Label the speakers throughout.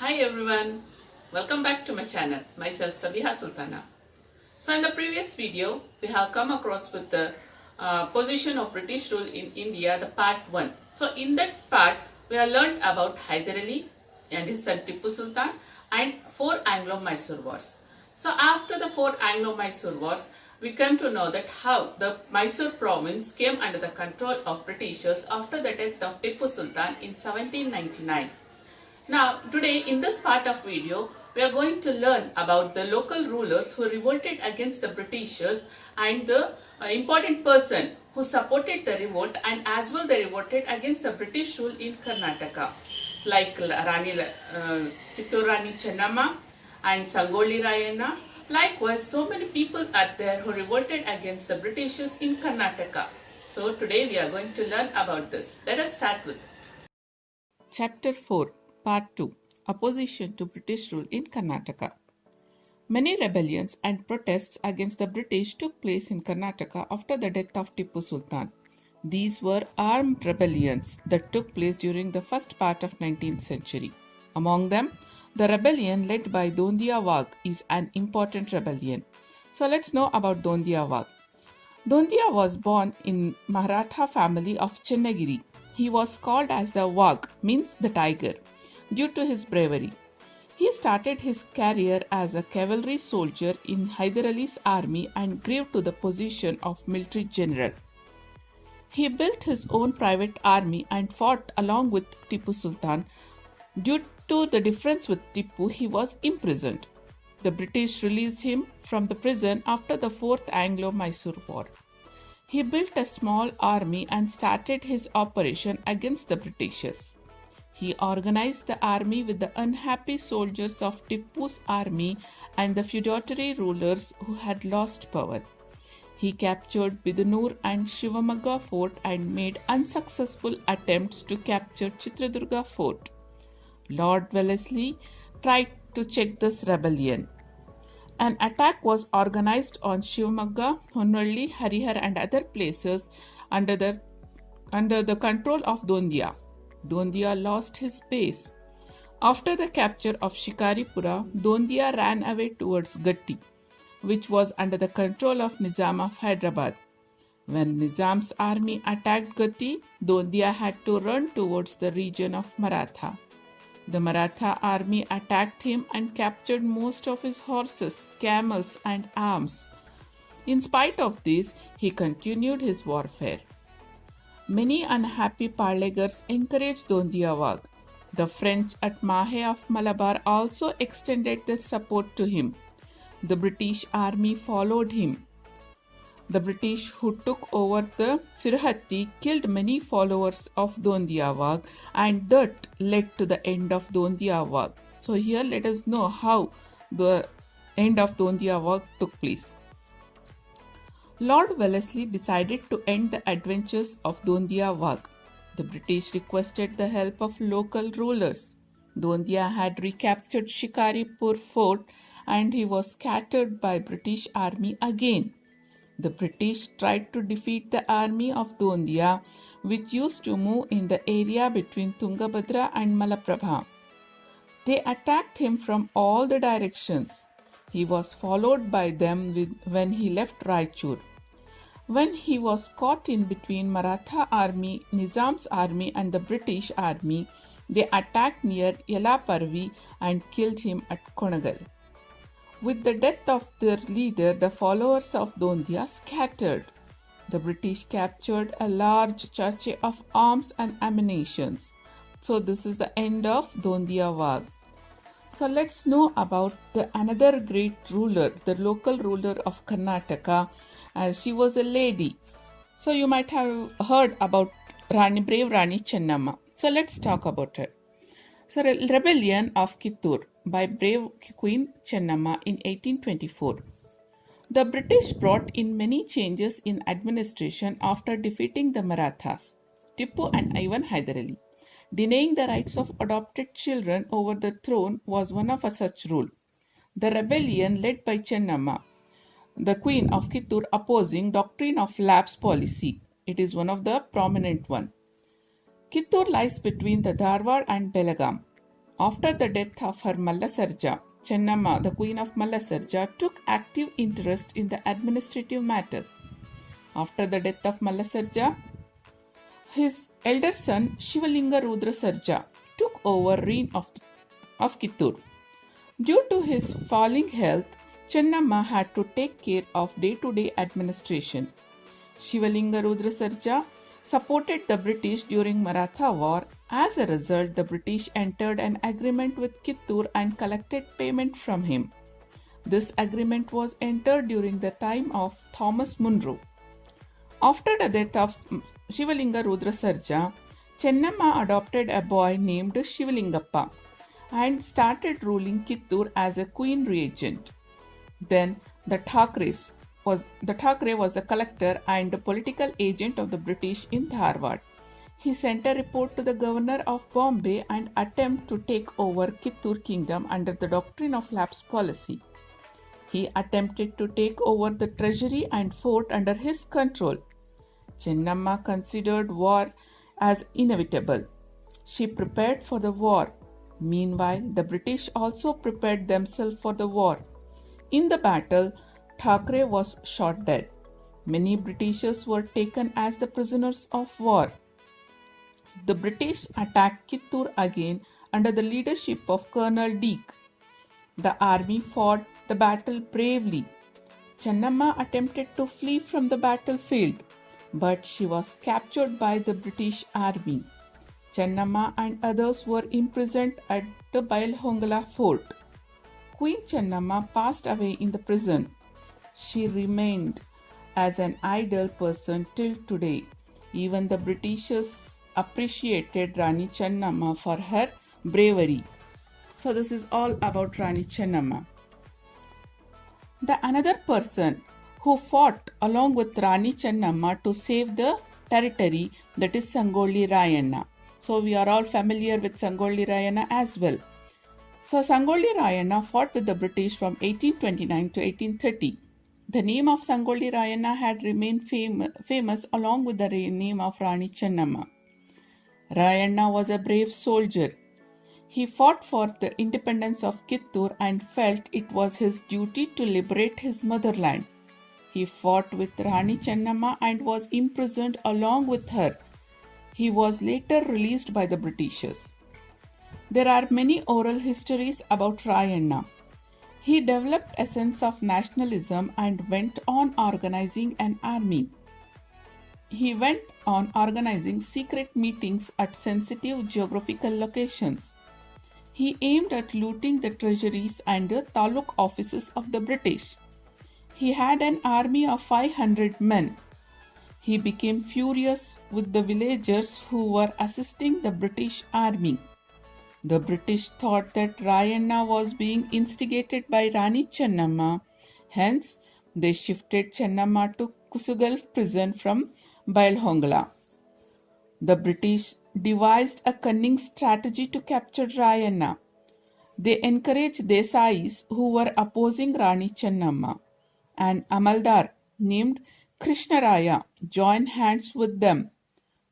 Speaker 1: Hi everyone, welcome back to my channel, myself Sabiha Sultana. So in the previous video, we have come across with the position of British rule in India, the part 1. So in that part, we have learned about Hyder Ali and his son Tipu Sultan and 4 Anglo-Mysore wars. So after the 4 Anglo-Mysore wars, we come to know that how the Mysore province came under the control of Britishers after the death of Tipu Sultan in 1799. Now, today in this part of video, we are going to learn about the local rulers who revolted against the Britishers and the important person who supported the revolt and as well they revolted against the British rule in Karnataka. Like KITTUR Rani CHENNAMMA and SANGOLI RAYANNA. Likewise, so many people are there who revolted against the Britishers in Karnataka. So today we are going to learn about this. Let us start with it. Chapter 4. Part-2. Opposition to British rule in Karnataka. Many rebellions and protests against the British took place in Karnataka after the death of Tipu Sultan. These were armed rebellions that took place during the first part of 19th century. Among them, the rebellion led by DONDIYA WAGH is an important rebellion. So let's know about DONDIYA WAGH. DONDIYA was born in Maratha family of Chennagiri. He was called as the WAGH, means the tiger, due to his bravery. He started his career as a cavalry soldier in Hyder Ali's army and grew to the position of military general. He built his own private army and fought along with Tipu Sultan. Due to the difference with Tipu, he was imprisoned. The British released him from the prison after the 4th Anglo-Mysore War. He built a small army and started his operation against the Britishers. He organized the army with the unhappy soldiers of Tipu's army and the feudatory rulers who had lost power. He captured Bidanur and Shivamogga fort and made unsuccessful attempts to capture Chitradurga fort. Lord Wellesley tried to check this rebellion. An attack was organized on Shivamogga, Honnolli, Harihar and other places under the control of DONDIYA. DONDIYA lost his base. After the capture of Shikaripura, DONDIYA ran away towards Gatti, which was under the control of Nizam of Hyderabad. When Nizam's army attacked Gatti, DONDIYA had to run towards the region of Maratha. The Maratha army attacked him and captured most of his horses, camels and arms. In spite of this, he continued his warfare. Many unhappy parlegars encouraged DONDIYA WAGH. The French at Mahe of Malabar also extended their support to him. The British army followed him. The British who took over the Sirhatti killed many followers of DONDIYA WAGH and that led to the end of DONDIYA WAGH. So here let us know how the end of DONDIYA WAGH took place. Lord Wellesley decided to end the adventures of DONDIYA WAGH. The British requested the help of local rulers. DONDIYA had recaptured Shikaripur fort and he was scattered by British army again. The British tried to defeat the army of DONDIYA, which used to move in the area between Tungabhadra and Malaprabha. They attacked him from all the directions. He was followed by them when he left Raichur. When he was caught in between Maratha army, Nizam's army and the British army, they attacked near Yelaparvi and killed him at Konagal. With the death of their leader, the followers of DONDIYA scattered. The British captured a large chache of arms and ammunition. So this is the end of DONDIYA WAGH. So let's know about another great ruler, the local ruler of Karnataka, as she was a lady. So you might have heard about brave Rani Chennamma. So let's talk about her. So rebellion of KITTUR by brave Queen Chennamma in 1824. The British brought in many changes in administration after defeating the Marathas, Tipu and even Hyder Ali. Denying the rights of adopted children over the throne was one of such rule. The rebellion led by Chennamma, the Queen of KITTUR, opposing doctrine of lapse policy. It is one of the prominent one. KITTUR lies between the Dharwad and Belagaum. After the death of her Mallasarja, Chennamma, the queen of Mallasarja, took active interest in the administrative matters. After the death of Mallasarja, his elder son Shivalinga Rudra Sarja took over reign of Kittur. Due to his falling health, Chennamma had to take care of day-to-day administration. Shivalinga Rudra Sarja supported the British during Maratha War. As a result, the British entered an agreement with Kittur and collected payment from him. This agreement was entered during the time of Thomas Munro. After the death of Shivalinga Rudra Sarja, Chennamma adopted a boy named Shivalingappa and started ruling Kittur as a queen regent. Then the Thackeray was the collector and the political agent of the British in Dharwad. He sent a report to the governor of Bombay and attempted to take over Kittur kingdom under the doctrine of lapse policy. He attempted to take over the treasury and fort under his control. Chennamma considered war as inevitable. She prepared for the war. Meanwhile, the British also prepared themselves for the war. In the battle, Thackeray was shot dead. Many Britishers were taken as the prisoners of war. The British attacked Kittur again under the leadership of Colonel Deek. The army fought the battle bravely. Chennamma attempted to flee from the battlefield, but she was captured by the British army. Chennamma and others were imprisoned at the Bailhongala fort. Queen Chennamma passed away in the prison. She remained as an idle person till today. Even the Britishers appreciated Rani Chennamma for her bravery. So this is all about Rani Chennamma. The another person who fought along with Rani Chennamma to save the territory, that is Sangoli Rayanna. So we are all familiar with Sangoli Rayanna as well. So Sangoli Rayanna fought with the British from 1829 to 1830. The name of Sangoli Rayanna had remained famous along with the name of Rani Chennamma. Rayanna was a brave soldier. He fought for the independence of Kittur and felt it was his duty to liberate his motherland. He fought with Rani Chennamma and was imprisoned along with her. He was later released by the Britishers. There are many oral histories about Rayanna. He developed a sense of nationalism and went on organizing an army. He went on organizing secret meetings at sensitive geographical locations. He aimed at looting the treasuries and the taluk offices of the British. He had an army of 500 men. He became furious with the villagers who were assisting the British army. The British thought that Rayanna was being instigated by Rani Chennamma. Hence, they shifted Chennamma to Kusugal prison from Bailhongala. The British devised a cunning strategy to capture Rayanna. They encouraged Desais who were opposing Rani Chennamma. An Amaldar named Krishnaraya joined hands with them.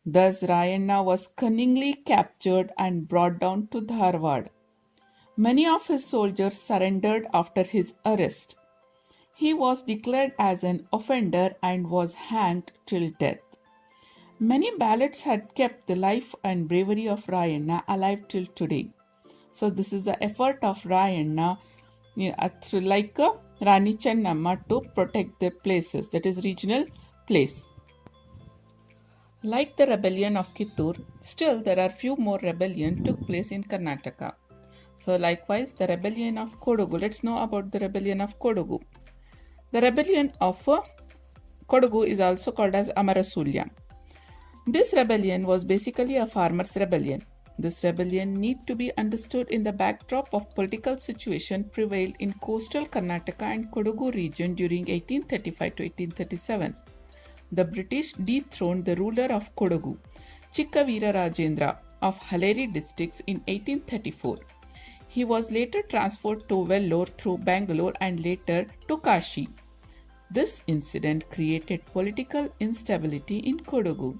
Speaker 1: Thus Rayanna was cunningly captured and brought down to Dharwad. Many of his soldiers surrendered after his arrest. He was declared as an offender and was hanged till death. Many ballads had kept the life and bravery of Rayanna alive till today. So this is the effort of Rayanna, like Rani Chennamma, to protect their places, that is regional place. Like the rebellion of Kittur, still there are few more rebellions took place in Karnataka. So likewise the rebellion of Kodagu. Let's know about the rebellion of Kodagu. The rebellion of Kodagu is also called as AMARA SULYA. This rebellion was basically a farmers' rebellion. This rebellion need to be understood in the backdrop of political situation prevailed in coastal Karnataka and Kodagu region during 1835 to 1837. The British dethroned the ruler of Kodagu, Chikkaveera Rajendra of Haleri districts in 1834. He was later transferred to Vellore through Bangalore and later to Kashi. This incident created political instability in Kodagu.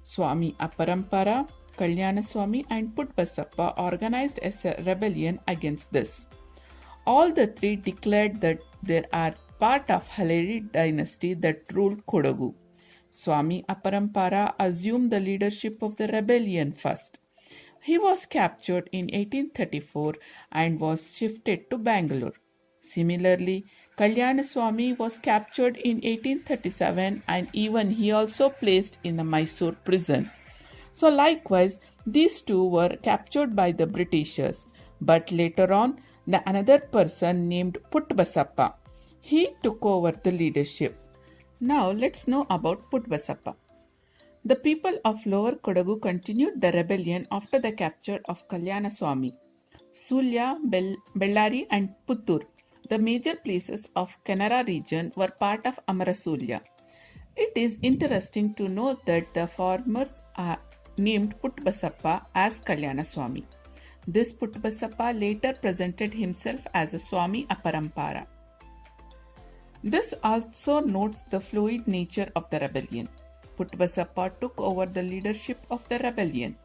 Speaker 1: Swami Aparampara, Kalyanaswamy and Puttabassappa organized a rebellion against this. All the three declared that they are part of Halleri dynasty that ruled Kodagu. Swami Aparampara assumed the leadership of the rebellion first. He was captured in 1834 and was shifted to Bangalore. Similarly, Kalyanaswamy was captured in 1837 and even he also placed in the Mysore prison. So likewise, these two were captured by the Britishers, but later on, another person named Puttabassappa, he took over the leadership. Now let's know about Puttabassappa. The people of Lower Kodagu continued the rebellion after the capture of Kalyanaswamy. Sulya, Bellary and Puttur, the major places of Kannada region, were part of AMARA Sulya. It is interesting to note that the farmers are named Puttabassappa as Kalyanaswamy. This Puttabassappa later presented himself as a Swami Aparampara. This also notes the fluid nature of the rebellion. Puttabassappa took over the leadership of the rebellion.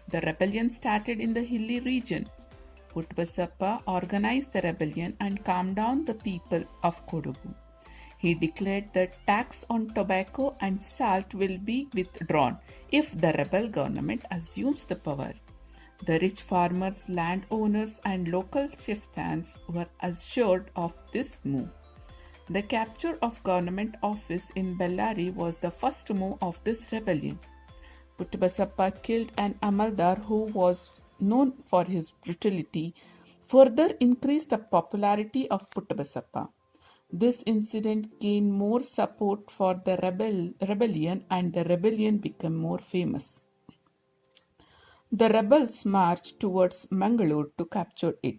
Speaker 1: The rebellion started in the hilly region. Puttabassappa organized the rebellion and calmed down the people of Kodagu. He declared that tax on tobacco and salt will be withdrawn if the rebel government assumes the power. The rich farmers, landowners and local chieftains were assured of this move. The capture of government office in Bellary was the first move of this rebellion. Puttabassappa killed an Amaldar who was known for his brutality, further increased the popularity of Puttabassappa. This incident gained more support for the rebellion and the rebellion became more famous. The rebels marched towards Mangalore to capture it.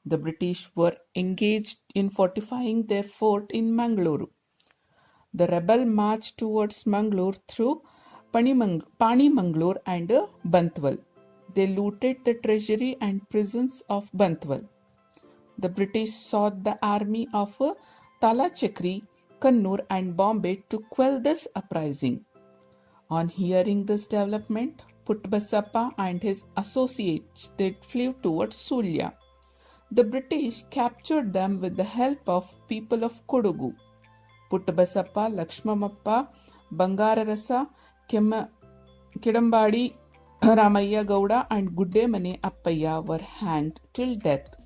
Speaker 1: The British were engaged in fortifying their fort in Mangalore. The rebel marched towards Mangalore through Panimangalore and Bantwal. They looted the treasury and prisons of Bantwal. The British sought the army of Talachakri, Kannur and Bombay to quell this uprising. On hearing this development, Puttabassappa and his associates flew towards Sulya. The British captured them with the help of people of Kodagu. Puttabassappa, Lakshmamappa, Bangararasa, Kidambadi, Ramayya Gowda and Guddemane Appaya were hanged till death.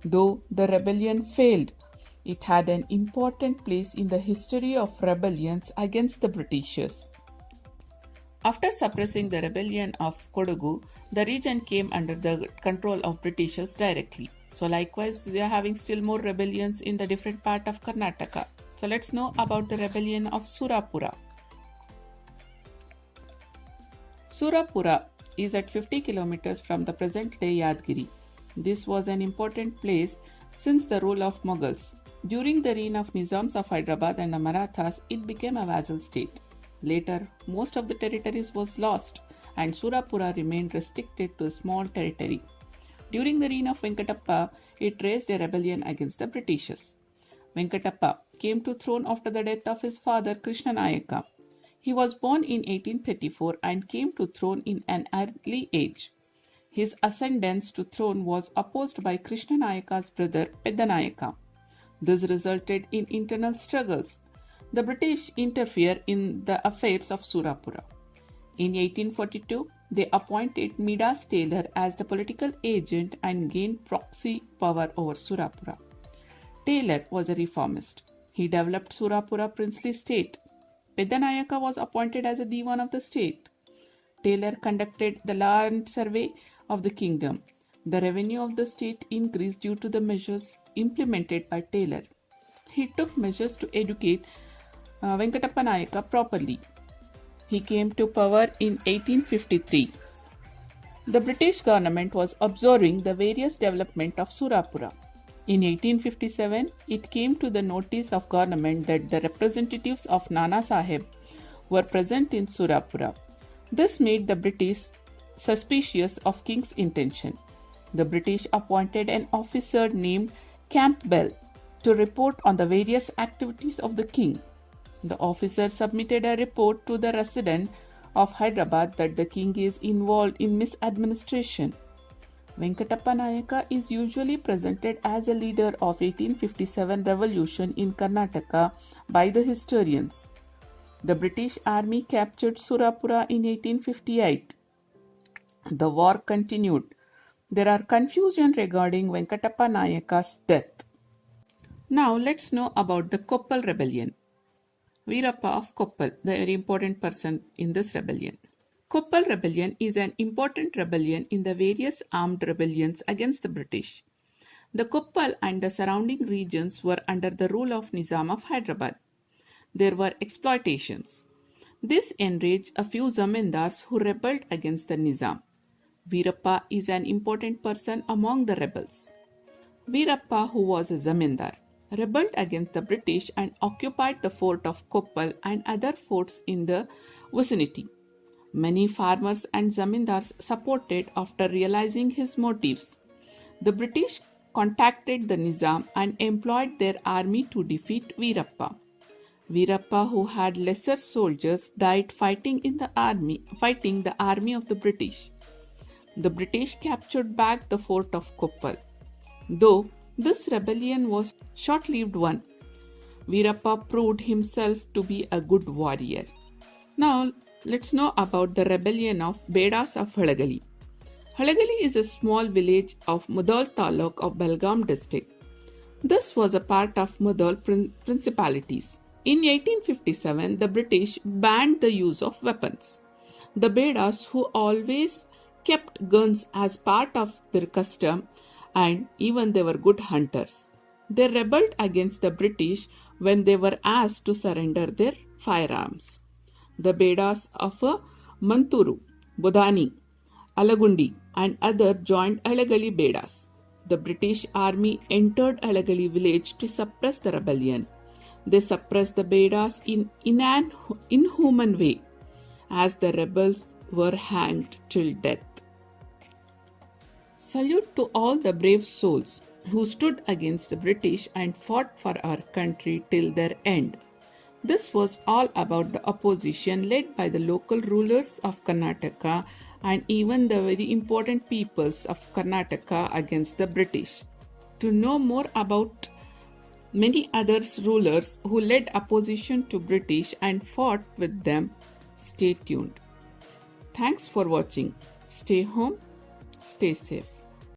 Speaker 1: Though the rebellion failed, it had an important place in the history of rebellions against the Britishers. After suppressing the rebellion of Kodagu, the region came under the control of Britishers directly. So likewise, we are having still more rebellions in the different part of Karnataka. So let's know about the rebellion of Surapura. Surapura is at 50 kilometers from the present-day Yadgiri. This was an important place since the rule of Mughals. During the reign of Nizams of Hyderabad and the Marathas, it became a vassal state. Later, most of the territories was lost and Surapura remained restricted to a small territory. During the reign of Venkatappa, it raised a rebellion against the Britishers. Venkatappa came to throne after the death of his father Krishnanayaka. He was born in 1834 and came to throne in an early age. His ascendance to throne was opposed by Krishnanayaka's brother Peddanayaka. This resulted in internal struggles. The British interfered in the affairs of Surapura. In 1842, they appointed Midas Taylor as the political agent and gained proxy power over Surapura. Taylor was a reformist. He developed Surapura princely state. Peddanayaka was appointed as a Diwan of the state. Taylor conducted the land survey of the kingdom. The revenue of the state increased due to the measures implemented by Taylor. He took measures to educate Venkatappa Nayaka properly. He came to power in 1853. The British government was observing the various development of Surapura. In 1857, it came to the notice of government that the representatives of Nana Sahib were present in Surapura. This made the British suspicious of King's intention. The British appointed an officer named Campbell to report on the various activities of the king. The officer submitted a report to the resident of Hyderabad that the king is involved in misadministration. Venkatappa Nayaka is usually presented as a leader of 1857 revolution in Karnataka by the historians. The British army captured Surapura in 1858. The war continued. There are confusion regarding Venkatappa Nayaka's death. Now let's know about the Koppal rebellion. VEERAPPA of Koppal, the very important person in this rebellion. Koppal rebellion is an important rebellion in the various armed rebellions against the British. The Koppal and the surrounding regions were under the rule of Nizam of Hyderabad. There were exploitations. This enraged a few zamindars who rebelled against the Nizam. VEERAPPA is an important person among the rebels. VEERAPPA, who was a zamindar, rebelled against the British and occupied the fort of Koppal and other forts in the vicinity. Many farmers and zamindars supported after realizing his motives. The British contacted the Nizam and employed their army to defeat VEERAPPA. VEERAPPA, who had lesser soldiers, died fighting the army of the British. The British captured back the fort of Koppal. Though this rebellion was a short-lived one, VEERAPPA proved himself to be a good warrior. Now let's know about the rebellion of BEDAS of HULAGALLI. HULAGALLI is a small village of Mudal Taluk of Belgaum district. This was a part of Mudal principalities. In 1857, the British banned the use of weapons. The BEDAS, who always kept guns as part of their custom, and even they were good hunters. They rebelled against the British when they were asked to surrender their firearms. The BEDAS of Manturu, Bodhani, Alagundi and others joined Hulagalli BEDAS. The British army entered Hulagalli village to suppress the rebellion. They suppressed the BEDAS in an inhuman way, as the rebels were hanged till death. Salute to all the brave souls who stood against the British and fought for our country till their end. This was all about the opposition led by the local rulers of Karnataka and even the very important peoples of Karnataka against the British. To know more about many other rulers who led opposition to British and fought with them, stay tuned. Thanks for watching. Stay home, stay safe.